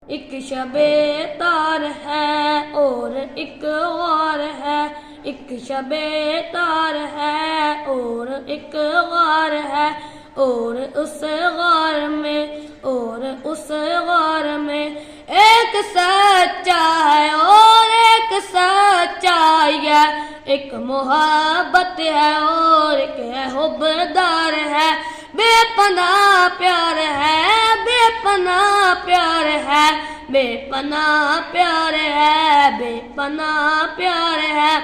ایک شبِ تار ہے اور ایک غار ہے، ایک شبِ تار ہے اور ایک غار ہے، اور اس غار میں ایک سچا ہے اور ایک سچائی ہے، ایک محبت ہے اور ایک ہے حبدار ہے، بے پناہ پیار ہے، بے پناہ پیار ہے، بے پناہ پیار ہے، بے پناہ پیار ہے۔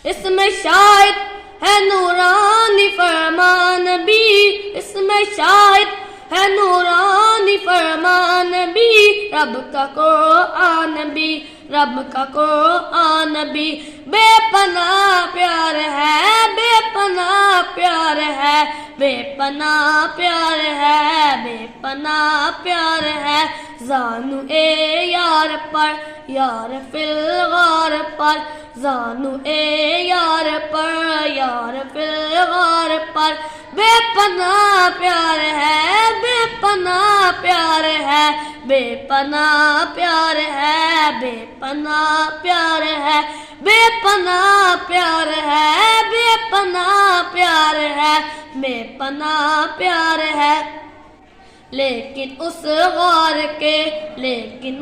اس میں شاید ہے نورانی فرمان بھی، اس میں شاید ہے نورانی فرمان بھی، رب کا قرآن بھی، رب کا قرآن بھی، بے پناہ پیار ہے، بے پناہ پیار ہے، بے پناہ پیار ہے، بے پناہ پیار ہے۔ زانو اے یار پر یار فی الغار پر، زانو اے یار پر یار فی الغار پر، بے پناہ پیار ہے، بے پناہ پیار ہے، بے پناہ پیار ہے، بے پناہ پیار ہے، بے پناہ پیار ہے، بے پناہ پیار ہے، بے پناہ پیار ہے۔ لیکن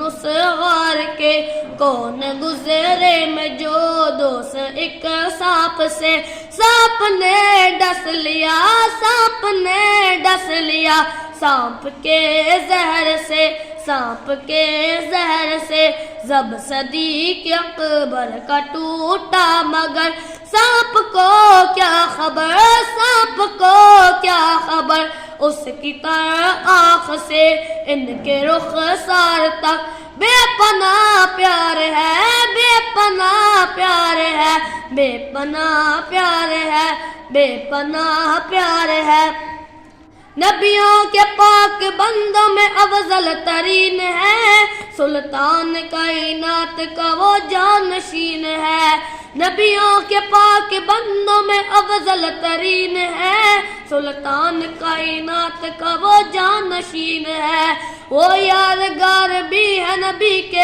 اس غار کے کون گزرے میں جو دوست ایک سانپ سے، سانپ نے ڈس لیا، سانپ نے ڈس لیا، سانپ کے زہر سے، سانپ کے زہر سے، زب صدیق اکبر کا ٹوٹا مگر، سانپ کو کیا خبر، سانپ کو کیا خبر، اس کی طرح آنکھ سے ان کے رخسار تک، بے پناہ پیار ہے، بے پناہ پیار ہے، بے پناہ پیار ہے، بے پناہ پیار ہے۔ نبیوں کے پاک بندوں میں افضل ترین ہے، سلطان کائنات کا وہ جانشین ہے، نبیوں کے پاک بندوں میں افضل ترین ہے، سلطان کائنات کا وہ جانشین ہے، وہ یادگار بھی ہے نبی کے